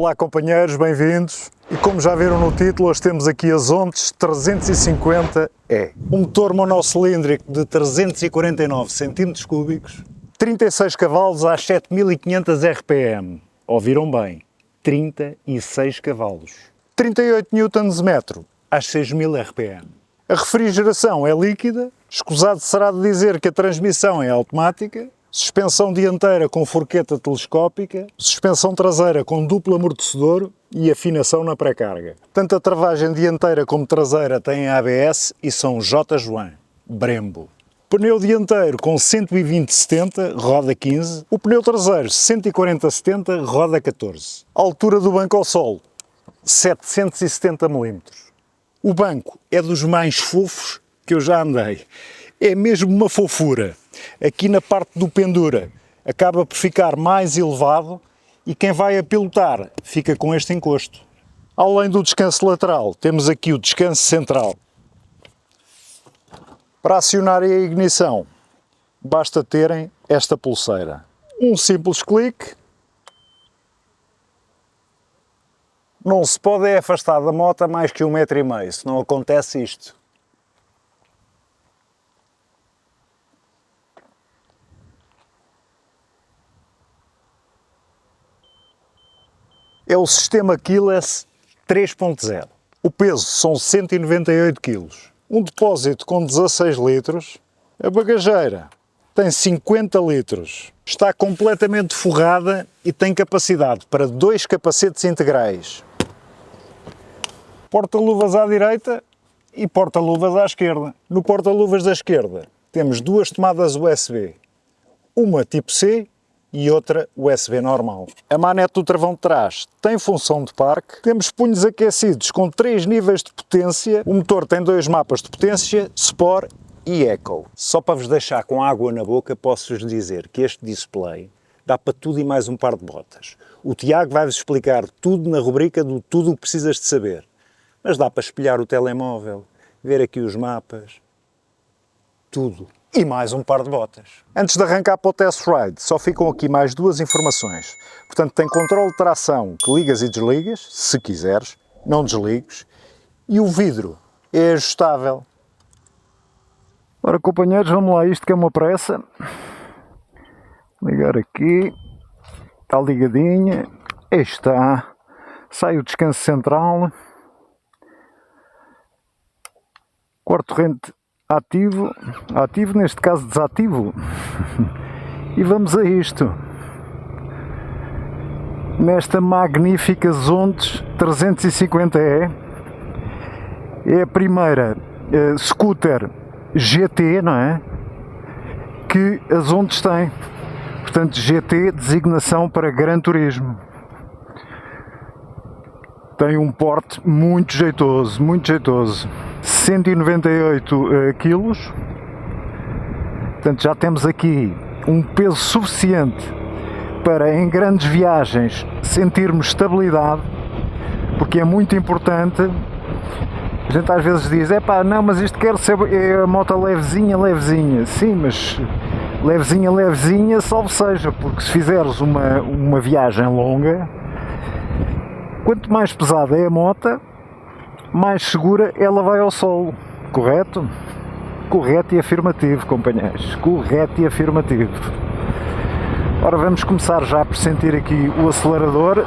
Olá companheiros, bem-vindos. E como já viram no título, hoje temos aqui as Ontes 350E. Um motor monocilíndrico de 349 cm3, 36 cavalos às 7500 RPM. Ouviram bem, 36 cavalos. 38 Nm às 6000 RPM. A refrigeração é líquida, escusado será de dizer que a transmissão é automática, suspensão dianteira com forqueta telescópica, suspensão traseira com duplo amortecedor e afinação na pré-carga. Tanto a travagem dianteira como traseira têm ABS e são J-Joan, Brembo. Pneu dianteiro com 120/70, roda 15. O pneu traseiro 140/70, roda 14. A altura do banco ao solo, 770 mm. O banco é dos mais fofos que eu já andei. É mesmo uma fofura. Aqui na parte do pendura acaba por ficar mais elevado e quem vai a pilotar fica com este encosto. Além do descanso lateral, temos aqui o descanso central. Para acionar a ignição, basta terem esta pulseira. Um simples clique. Não se pode afastar da moto a mais que 1,5 m, senão acontece isto. É o sistema Keyless 3.0. O peso são 198 kg. Um depósito com 16 litros. A bagageira tem 50 litros. Está completamente forrada e tem capacidade para 2 capacetes integrais. Porta-luvas à direita e porta-luvas à esquerda. No porta-luvas da esquerda temos 2 tomadas USB. Uma tipo C e outra USB normal. A manete do travão de trás tem função de parque. Temos punhos aquecidos com 3 níveis de potência. O motor tem 2 mapas de potência, Sport e Eco. Só para vos deixar com água na boca, posso-vos dizer que este display dá para tudo e mais um par de botas. O Tiago vai-vos explicar tudo na rubrica do Tudo o que precisas de saber. Mas dá para espelhar o telemóvel, ver aqui os mapas, tudo. E mais um par de botas. Antes de arrancar para o test ride, só ficam aqui mais 2 informações. Portanto, tem controle de tração que ligas e desligas, se quiseres, não desligues. E o vidro é ajustável. Ora, companheiros, vamos lá, isto que é uma pressa. Ligar aqui, está ligadinha, aí está. Sai o descanso central. Corrente ativo, neste caso desativo. E vamos a isto. Nesta magnífica Ontes 350E. É a primeira scooter GT, não é? Que as Ontes têm. Portanto, GT, designação para Gran Turismo. Tem um porte muito jeitoso, muito jeitoso. 198 kg. Portanto, já temos aqui um peso suficiente para, em grandes viagens, sentirmos estabilidade, porque é muito importante. A gente às vezes diz, epá, não, mas isto quer ser a moto levezinha, levezinha. Sim, mas levezinha, levezinha, salvo seja, porque se fizeres uma viagem longa, quanto mais pesada é a moto, mais segura ela vai ao solo, correto? Correto e afirmativo, companheiros, correto e afirmativo. Ora, vamos começar já por sentir aqui o acelerador.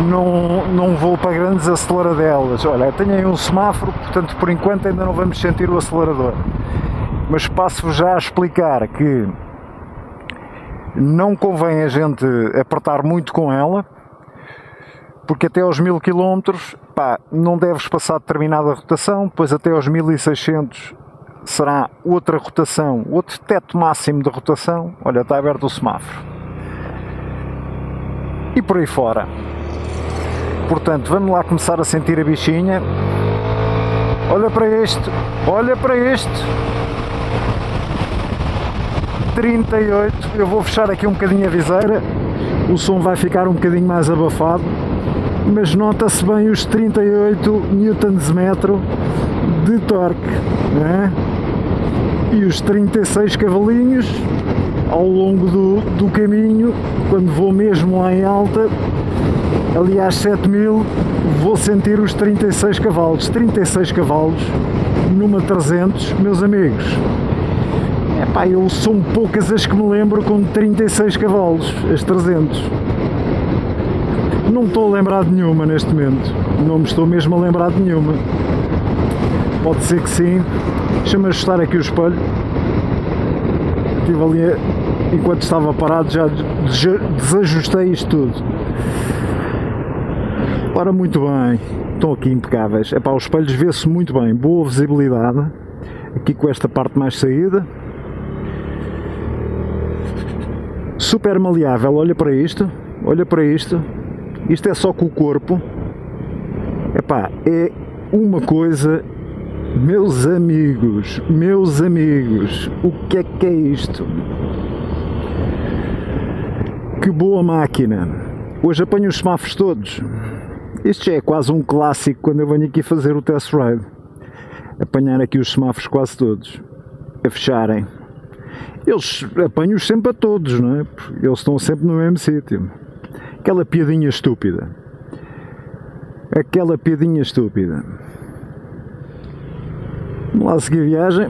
Não vou para grandes aceleradelas. Olha, tenho aí um semáforo, portanto por enquanto ainda não vamos sentir o acelerador. Mas passo-vos já a explicar que não convém a gente apertar muito com ela, porque até aos 1000 km, pá, não deves passar determinada rotação, depois até aos 1600 será outra rotação, outro teto máximo de rotação. Olha, está aberto o semáforo. E por aí fora. Portanto, vamos lá começar a sentir a bichinha. Olha para este, olha para este. 38, eu vou fechar aqui um bocadinho a viseira, o som vai ficar um bocadinho mais abafado. Mas nota-se bem os 38 Nm de torque, né? E os 36 cavalinhos ao longo do caminho, quando vou mesmo lá em alta, Ali às 7000 vou sentir os 36 cavalos. 36 cavalos numa 300, meus amigos. Epá, eu são poucas as que me lembro com 36 cavalos, as 300. Não me estou a lembrar de nenhuma neste momento. Não me estou mesmo a lembrar de nenhuma. Pode ser que sim. Deixa-me ajustar aqui o espelho. Estive ali, enquanto estava parado, já desajustei isto tudo. Ora, muito bem. Estão aqui impecáveis. Epá, os espelhos vê-se muito bem. Boa visibilidade. Aqui com esta parte mais saída. Super maleável. Olha para isto. Olha para isto. Isto é só com o corpo. Epá, é uma coisa... Meus amigos, o que é isto? Que boa máquina! Hoje apanho os semáforos todos. Isto já é quase um clássico quando eu venho aqui fazer o test ride. Apanhar aqui os semáforos quase todos, a fecharem. Eles apanham-os sempre a todos, não é? Eles estão sempre no mesmo sítio. Aquela piadinha estúpida. Aquela piadinha estúpida. Vamos lá seguir a viagem.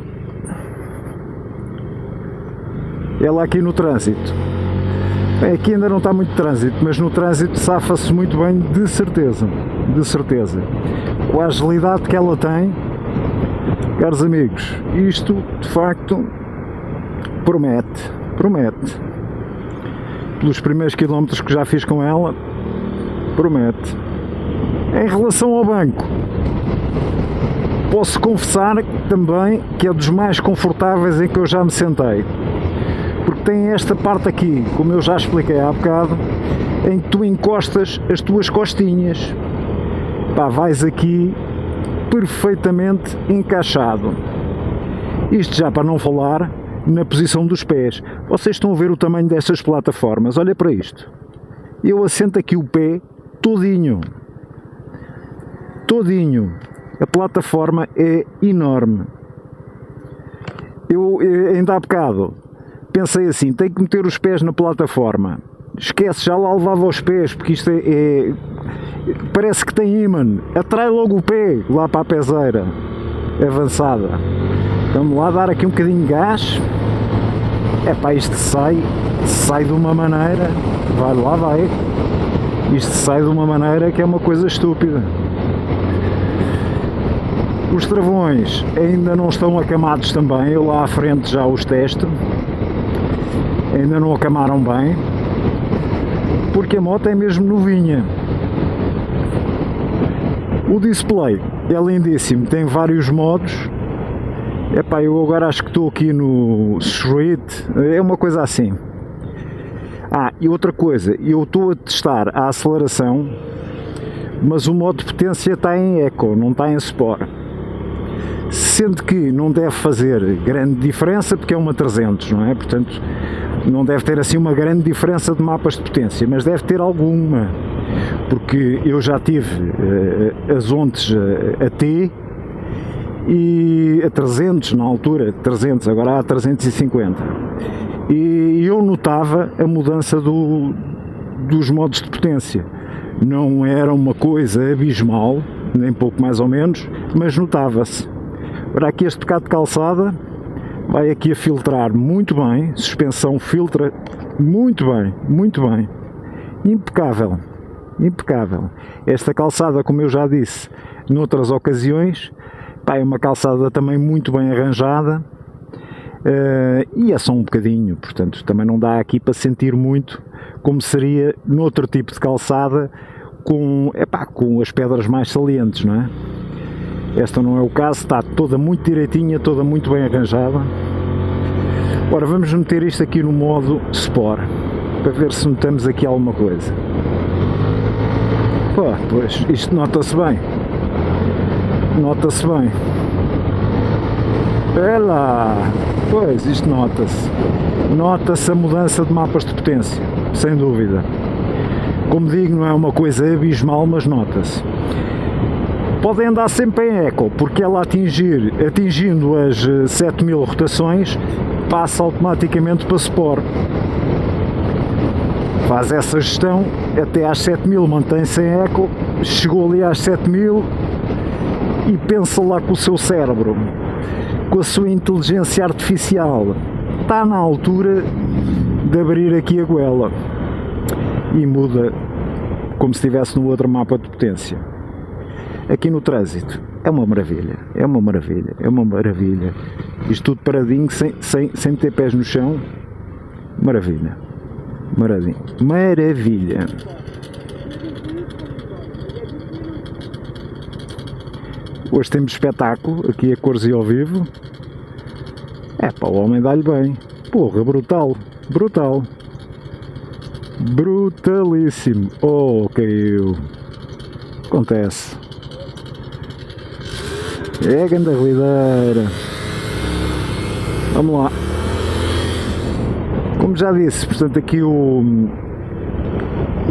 Ela aqui no trânsito. Bem, aqui ainda não está muito trânsito, mas no trânsito safa-se muito bem, de certeza. De certeza. Com a agilidade que ela tem, caros amigos, isto de facto promete. Promete. Pelos primeiros quilómetros que já fiz com ela, promete. Em relação ao banco, posso confessar também que é dos mais confortáveis em que eu já me sentei, porque tem esta parte aqui, como eu já expliquei há bocado, em que tu encostas as tuas costinhas. Pá, vais aqui perfeitamente encaixado. Isto já para não falar na posição dos pés. Vocês estão a ver o tamanho destas plataformas, olha para isto. Eu assento aqui o pé todinho. Todinho. A plataforma é enorme. Eu ainda há bocado pensei assim, tenho que meter os pés na plataforma. Esquece, já lá levava os pés, porque isto parece que tem ímã. Atrai logo o pé lá para a peseira avançada. Vamos lá dar aqui um bocadinho de gás. Epá, isto sai de uma maneira, vai lá, vai. Isto sai de uma maneira que é uma coisa estúpida. Os travões ainda não estão acamados também, eu lá à frente já os testo, ainda não acamaram bem, porque a moto é mesmo novinha. O display é lindíssimo, tem vários modos. Epá, eu agora acho que estou aqui no Street, é uma coisa assim. E outra coisa, eu estou a testar a aceleração, mas o modo de potência está em Eco, não está em Sport. Sendo que não deve fazer grande diferença, porque é uma 300, não é? Portanto, não deve ter assim uma grande diferença de mapas de potência, mas deve ter alguma, porque eu já tive as ontes a T e a 300 na altura, 300, agora há 350, e eu notava a mudança dos modos de potência. Não era uma coisa abismal, nem pouco mais ou menos, mas notava-se. Agora aqui este bocado de calçada vai aqui a filtrar muito bem, suspensão filtra muito bem, impecável, impecável. Esta calçada, como eu já disse noutras ocasiões, é uma calçada também muito bem arranjada, e é só um bocadinho, portanto também não dá aqui para sentir muito como seria noutro tipo de calçada com as pedras mais salientes, não é? Esta não é o caso, está toda muito direitinha, toda muito bem arranjada. Ora, vamos meter isto aqui no modo Sport, para ver se notamos aqui alguma coisa. Pois, isto nota-se bem. Nota-se bem. Ela! Pois, isto nota-se. Nota-se a mudança de mapas de potência, sem dúvida. Como digo, não é uma coisa abismal, mas nota-se. Podem andar sempre em Eco, porque ela atingindo as 7000 rotações, passa automaticamente para Sport. faz essa gestão até às 7000, mantém-se em eco, chegou ali às 7000 e pensa lá com o seu cérebro, com a sua inteligência artificial, está na altura de abrir aqui a goela e muda como se estivesse no outro mapa de potência. Aqui no trânsito é uma maravilha, é uma maravilha, é uma maravilha. Isto tudo paradinho, sem ter pés no chão. Maravilha, maravilha, maravilha. Hoje temos espetáculo aqui a cores e ao vivo. É pá, o homem dá-lhe bem. Porra, brutal, brutal, brutalíssimo. Oh, caiu. Acontece. É a grande ruideira. Vamos lá. Como já disse, portanto, aqui o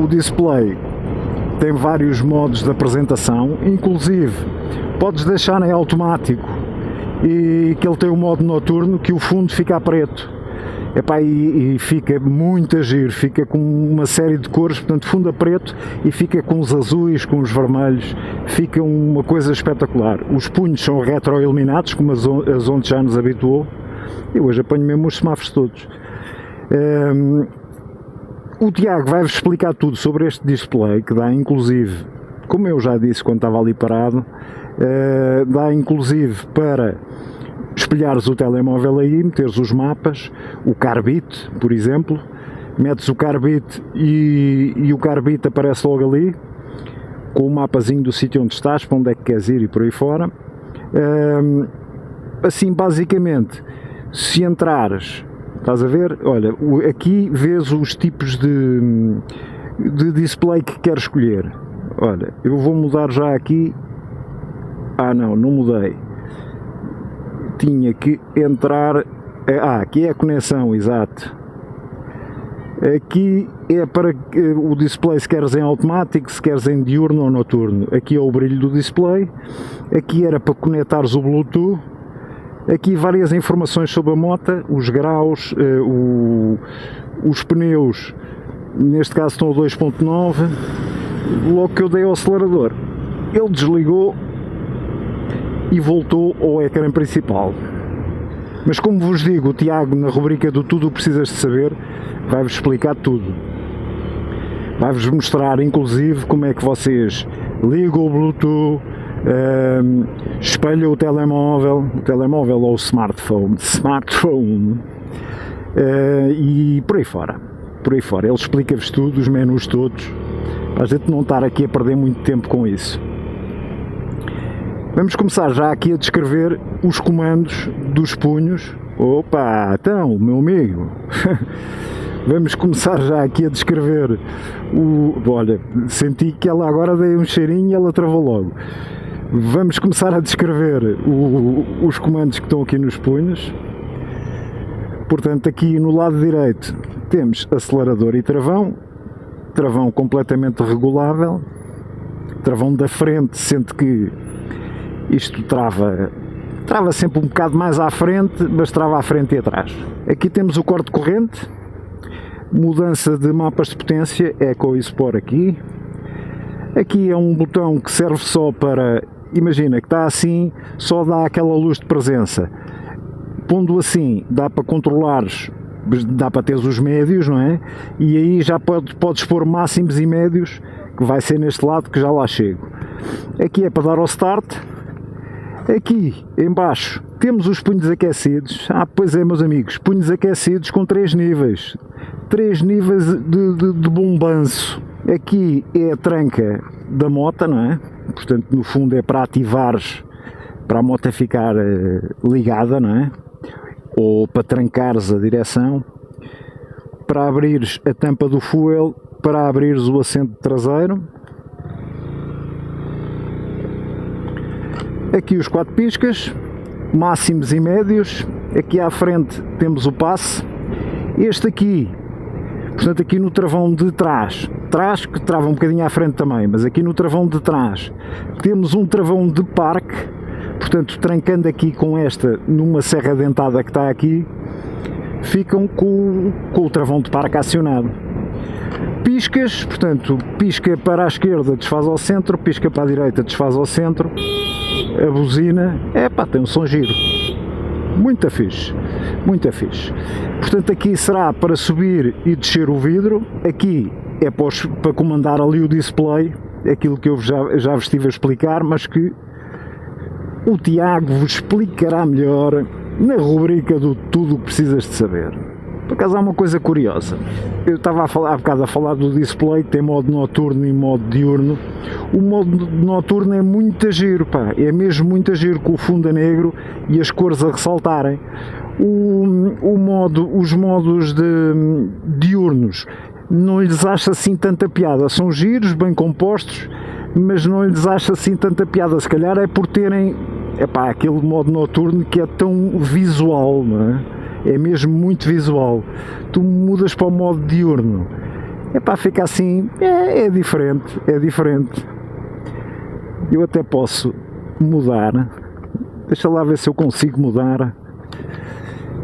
display tem vários modos de apresentação, inclusive podes deixar em automático e que ele tem o modo noturno, que o fundo fica a preto. Epá, e fica muito a giro, fica com uma série de cores, portanto fundo a preto e fica com os azuis, com os vermelhos, fica uma coisa espetacular. Os punhos são retroiluminados, como a Zonte já nos habituou, e hoje apanho mesmo os semáforos todos. O Tiago vai-vos explicar tudo sobre este display, que dá inclusive, como eu já disse quando estava ali parado, dá inclusive para espelhares o telemóvel aí, meteres os mapas, o Carbit, por exemplo, metes o Carbit e o Carbit aparece logo ali, com o mapazinho do sítio onde estás, para onde é que queres ir e por aí fora. Assim, basicamente, se entrares, estás a ver, olha, aqui vês os tipos de display que queres escolher. Olha, eu vou mudar já aqui. Não mudei. Tinha que entrar. Aqui é a conexão, exato. Aqui é para o display, se queres em automático, se queres em diurno ou noturno. Aqui é o brilho do display. Aqui era para conectares o Bluetooth. Aqui várias informações sobre a moto, os graus, os pneus, neste caso estão a 2.9. Logo que eu dei ao acelerador, ele desligou e voltou ao ecrã principal. Mas como vos digo, o Tiago, na rubrica do Tudo o que Precisas de Saber, vai-vos explicar tudo. Vai-vos mostrar, inclusive, como é que vocês ligam o Bluetooth, espelham o telemóvel ou o smartphone, e por aí fora. Ele explica-vos tudo, os menus todos, para a gente não estar aqui a perder muito tempo com isso. Vamos começar já aqui a descrever os comandos dos punhos. Opa, então, meu amigo, vamos começar já aqui a descrever olha, senti que ela agora dei um cheirinho e ela travou logo. Vamos começar a descrever os comandos que estão aqui nos punhos. Portanto, aqui no lado direito temos acelerador e travão completamente regulável, travão da frente, sendo que isto trava sempre um bocado mais à frente, mas trava à frente e atrás. Aqui temos o corte de corrente, mudança de mapas de potência, Eco e Sport aqui. Aqui é um botão que serve só para, imagina que está assim, só dá aquela luz de presença. Pondo assim, dá para controlares, dá para teres os médios, não é? E aí já podes pôr máximos e médios, que vai ser neste lado que já lá chego. Aqui é para dar ao start. Aqui em baixo temos os punhos aquecidos. Pois é, meus amigos, punhos aquecidos com 3 níveis. 3 níveis de bombanço. Aqui é a tranca da moto, não é? Portanto, no fundo é para ativares, para a moto ficar ligada, não é? Ou para trancares a direção. Para abrires a tampa do fuel, para abrires o assento traseiro. Aqui os 4 piscas, máximos e médios. Aqui à frente temos o passe. Este aqui, portanto aqui no travão de trás, que trava um bocadinho à frente também, mas aqui no travão de trás temos um travão de parque, portanto trancando aqui com esta numa serra dentada que está aqui, ficam com o travão de parque acionado. piscas, portanto, pisca para a esquerda, desfaz ao centro, pisca para a direita, desfaz ao centro, a buzina, tem um som giro, muito fixe, muito fixe. Portanto, aqui será para subir e descer o vidro, aqui é para comandar ali o display, aquilo que eu já vos estive a explicar, mas que o Tiago vos explicará melhor na rubrica do Tudo o que Precisas de Saber. Por acaso há uma coisa curiosa, eu estava há bocado a falar do display, que tem modo noturno e modo diurno. O modo noturno é muito giro, é mesmo muito giro, com o fundo a negro e as cores a ressaltarem. Os modos diurnos não lhes acho assim tanta piada, são giros, bem compostos, mas não lhes acho assim tanta piada, se calhar é por terem aquele modo noturno que é tão visual, não é? É mesmo muito visual. Tu mudas para o modo diurno, fica assim, é diferente, é diferente. Eu até posso mudar, deixa lá ver se eu consigo mudar.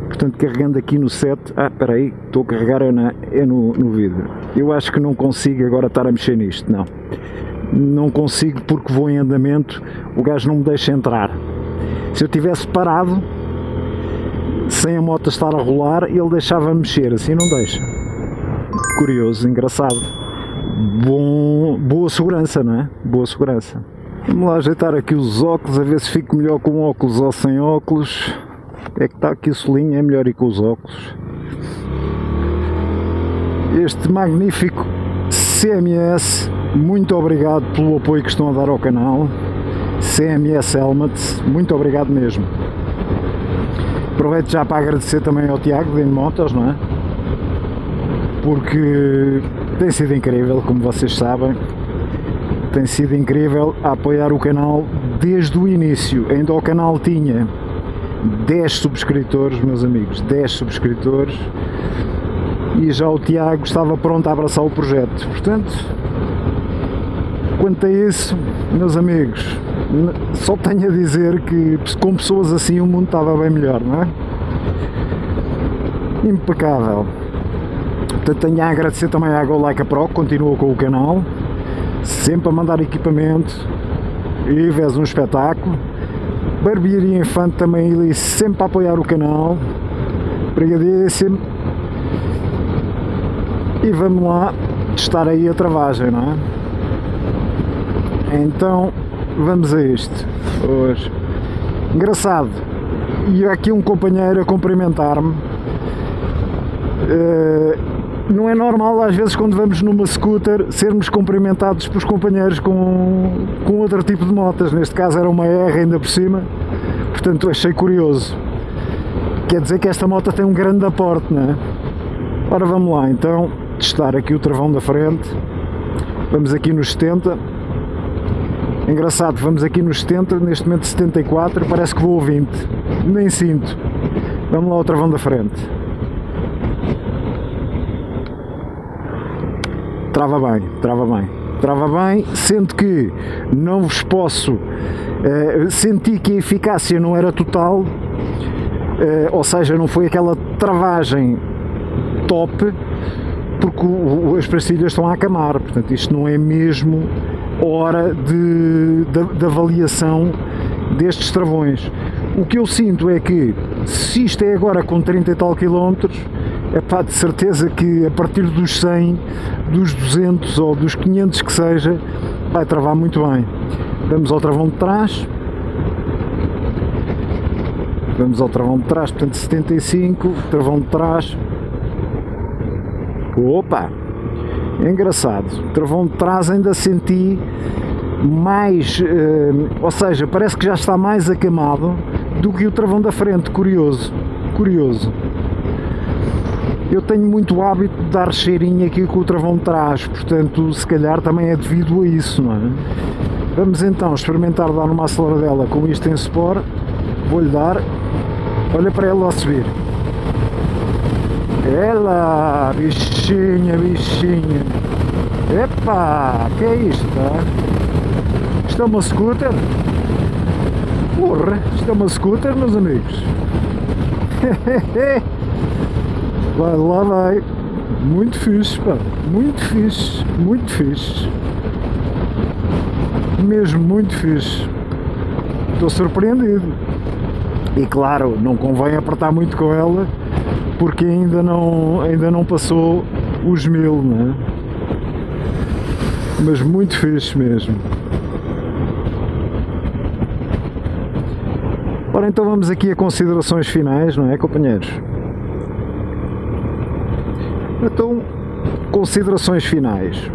Portanto, carregando aqui no set, espera aí, estou a carregar no vidro. Eu acho que não consigo agora estar a mexer nisto, não consigo, porque vou em andamento, o gajo não me deixa entrar. Se eu tivesse parado, sem a moto estar a rolar, ele deixava-me mexer, assim não deixa. Curioso, engraçado. Boa segurança, não é? Boa segurança. Vamos lá ajeitar aqui os óculos, a ver se fico melhor com óculos ou sem óculos. É que está aqui o solinho, é melhor ir com os óculos. Este magnífico CMS, muito obrigado pelo apoio que estão a dar ao canal. CMS Helmets, muito obrigado mesmo. Aproveito já para agradecer também ao Tiago de Motos, não é? Porque tem sido incrível, como vocês sabem, tem sido incrível a apoiar o canal desde o início. Ainda o canal tinha 10 subscritores, meus amigos, 10 subscritores, e já o Tiago estava pronto a abraçar o projeto. Portanto, quanto a isso, meus amigos, só tenho a dizer que com pessoas assim o mundo estava bem melhor, não é? Impecável. Portanto, tenho a agradecer também à GoLaica Pro, que continua com o canal, sempre a mandar equipamento, e vês um espetáculo. Barbearia Infante também ali, sempre a apoiar o canal, obrigadíssimo. E vamos lá testar aí a travagem, não é? Então, vamos a isto hoje. Engraçado, e aqui um companheiro a cumprimentar-me. Não é normal às vezes quando vamos numa scooter sermos cumprimentados pelos companheiros com outro tipo de motas. Neste caso era uma R ainda por cima, portanto achei curioso. Quer dizer que esta moto tem um grande aporte, não é? Ora, vamos lá então testar aqui o travão da frente. Vamos aqui nos 70. Engraçado, vamos aqui nos 70, neste momento 74, parece que vou a 20, nem sinto. Vamos lá ao travão da frente. Trava bem, trava bem, trava bem, sendo que não vos posso, senti que a eficácia não era total, ou seja, não foi aquela travagem top, porque as pastilhas estão a acamar, portanto isto não é mesmo hora de avaliação destes travões. O que eu sinto é que, se isto é agora com 30 e tal quilómetros, é de certeza que a partir dos 100, dos 200 ou dos 500 que seja, vai travar muito bem. Vamos ao travão de trás. Vamos ao travão de trás, portanto 75, travão de trás. Opa! Engraçado, travão de trás ainda senti mais, ou seja, parece que já está mais acamado do que o travão da frente. Curioso, curioso. Eu tenho muito hábito de dar cheirinho aqui com o travão de trás, portanto se calhar também é devido a isso, não é? Vamos então experimentar dar uma aceleradela com isto em Sport. Vou-lhe dar, olha para ela a subir. Ela, bichinha, bichinha. Epa, que é isto, tá? Isto é uma scooter? Porra, isto é uma scooter, meus amigos. Vai, lá vai. Muito fixe, pá. Muito fixe. Muito fixe. Mesmo muito fixe. Estou surpreendido. E claro, não convém apertar muito com ela, porque ainda não passou os 1000, não é? Mas muito fixe mesmo. Ora, então vamos aqui a considerações finais, não é, companheiros? Então, considerações finais.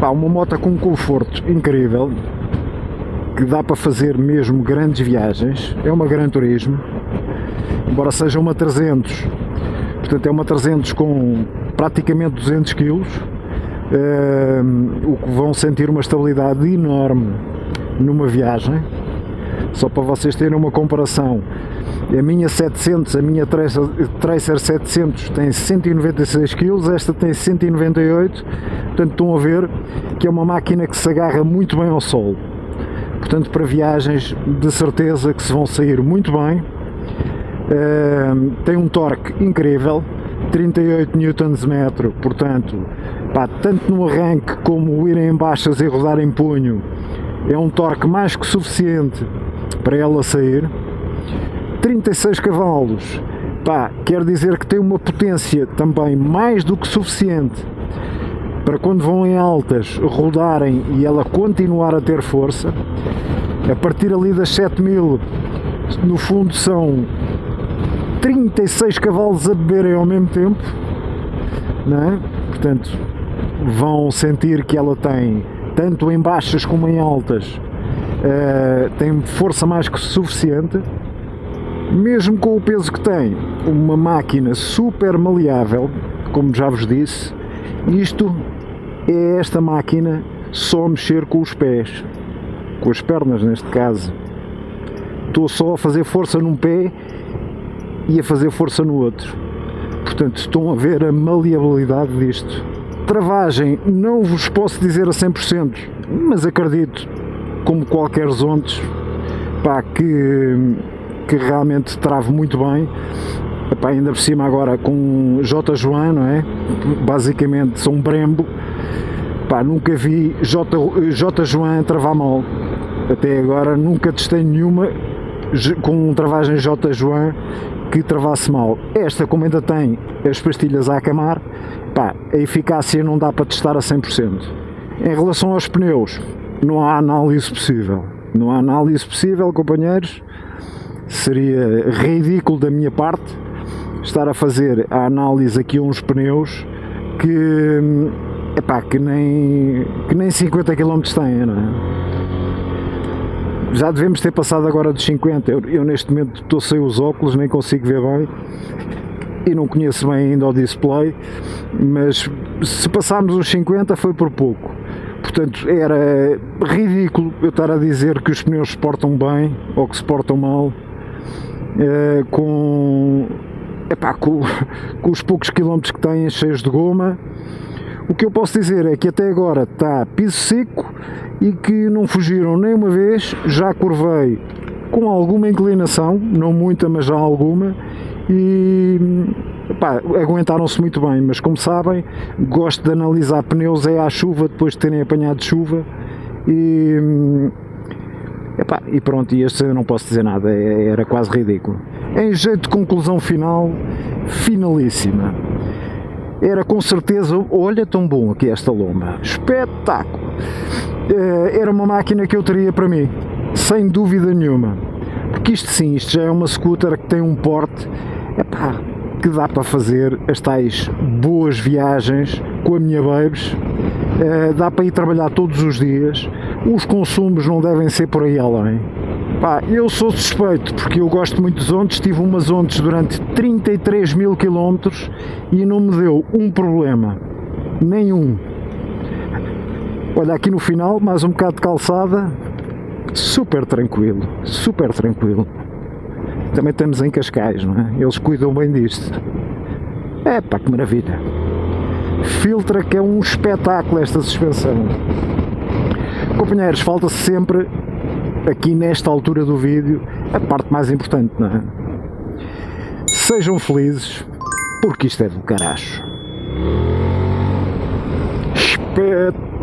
Pá, uma moto com um conforto incrível, que dá para fazer mesmo grandes viagens. É uma Gran Turismo, embora seja uma 300, portanto é uma 300 com praticamente 200 kg, o que vão sentir uma estabilidade enorme numa viagem. Só para vocês terem uma comparação, a minha 700, a minha Tracer 700 tem 196 kg, esta tem 198, portanto estão a ver que é uma máquina que se agarra muito bem ao solo. Portanto, para viagens de certeza que se vão sair muito bem. Tem um torque incrível, 38 Nm, portanto, pá, tanto no arranque como ir em baixas e rodar em punho, é um torque mais que suficiente para ela sair. 36 cavalos, pá, quer dizer que tem uma potência também mais do que suficiente para quando vão em altas rodarem e ela continuar a ter força. A partir ali das 7000, no fundo são 36 cavalos a beberem ao mesmo tempo, não é? Portanto, vão sentir que ela tem, tanto em baixas como em altas, tem força mais que suficiente. Mesmo com o peso que tem, uma máquina super maleável, como já vos disse. Isto é esta máquina só a mexer com os pés, com as pernas neste caso. Estou só a fazer força num pé e a fazer força no outro. Portanto, estão a ver a maleabilidade disto. Travagem, não vos posso dizer a 100%, mas acredito, como qualquer Zontes, pá, que realmente trave muito bem. Epá, ainda por cima agora com J. Joan, não é? Basicamente são Brembo. Pá, nunca vi J. Joan travar mal. Até agora nunca testei nenhuma com travagem J. Joan que travasse mal. Esta, como ainda tem as pastilhas a acamar, pá, a eficácia não dá para testar a 100%. Em relação aos pneus, não há análise possível. Não há análise possível, companheiros. Seria ridículo da minha parte estar a fazer a análise aqui a uns pneus que, epá, que nem 50 km têm, não é? Já devemos ter passado agora dos 50. Eu neste momento estou sem os óculos, nem consigo ver bem e não conheço bem ainda o display, mas se passarmos os 50 foi por pouco. Portanto, era ridículo eu estar a dizer que os pneus se portam bem ou que se portam mal com os poucos quilómetros que têm cheios de goma. O que eu posso dizer é que até agora está piso seco e que não fugiram nem uma vez. Já curvei com alguma inclinação, não muita, mas já alguma, e aguentaram-se muito bem. Mas como sabem, gosto de analisar pneus à chuva, depois de terem apanhado chuva, e pronto, e este eu não posso dizer nada, era quase ridículo. Em jeito de conclusão final, finalíssima. Era com certeza, olha tão bom aqui esta lomba, espetáculo. Era uma máquina que eu teria para mim, sem dúvida nenhuma. Porque isto sim, isto já é uma scooter que tem um porte, que dá para fazer as tais boas viagens com a minha Babes. Dá para ir trabalhar todos os dias, os consumos não devem ser por aí além. Eu sou suspeito porque eu gosto muito de Zontes, tive umas Zontes durante 33 mil km e não me deu um problema, nenhum. Olha, aqui no final, mais um bocado de calçada, super tranquilo, super tranquilo. Também estamos em Cascais, não é? Eles cuidam bem disto. Que maravilha. Filtra, que é um espetáculo esta suspensão. Companheiros, falta-se sempre, aqui nesta altura do vídeo, a parte mais importante, não é? Sejam felizes, porque isto é do caracho. Espetáculo!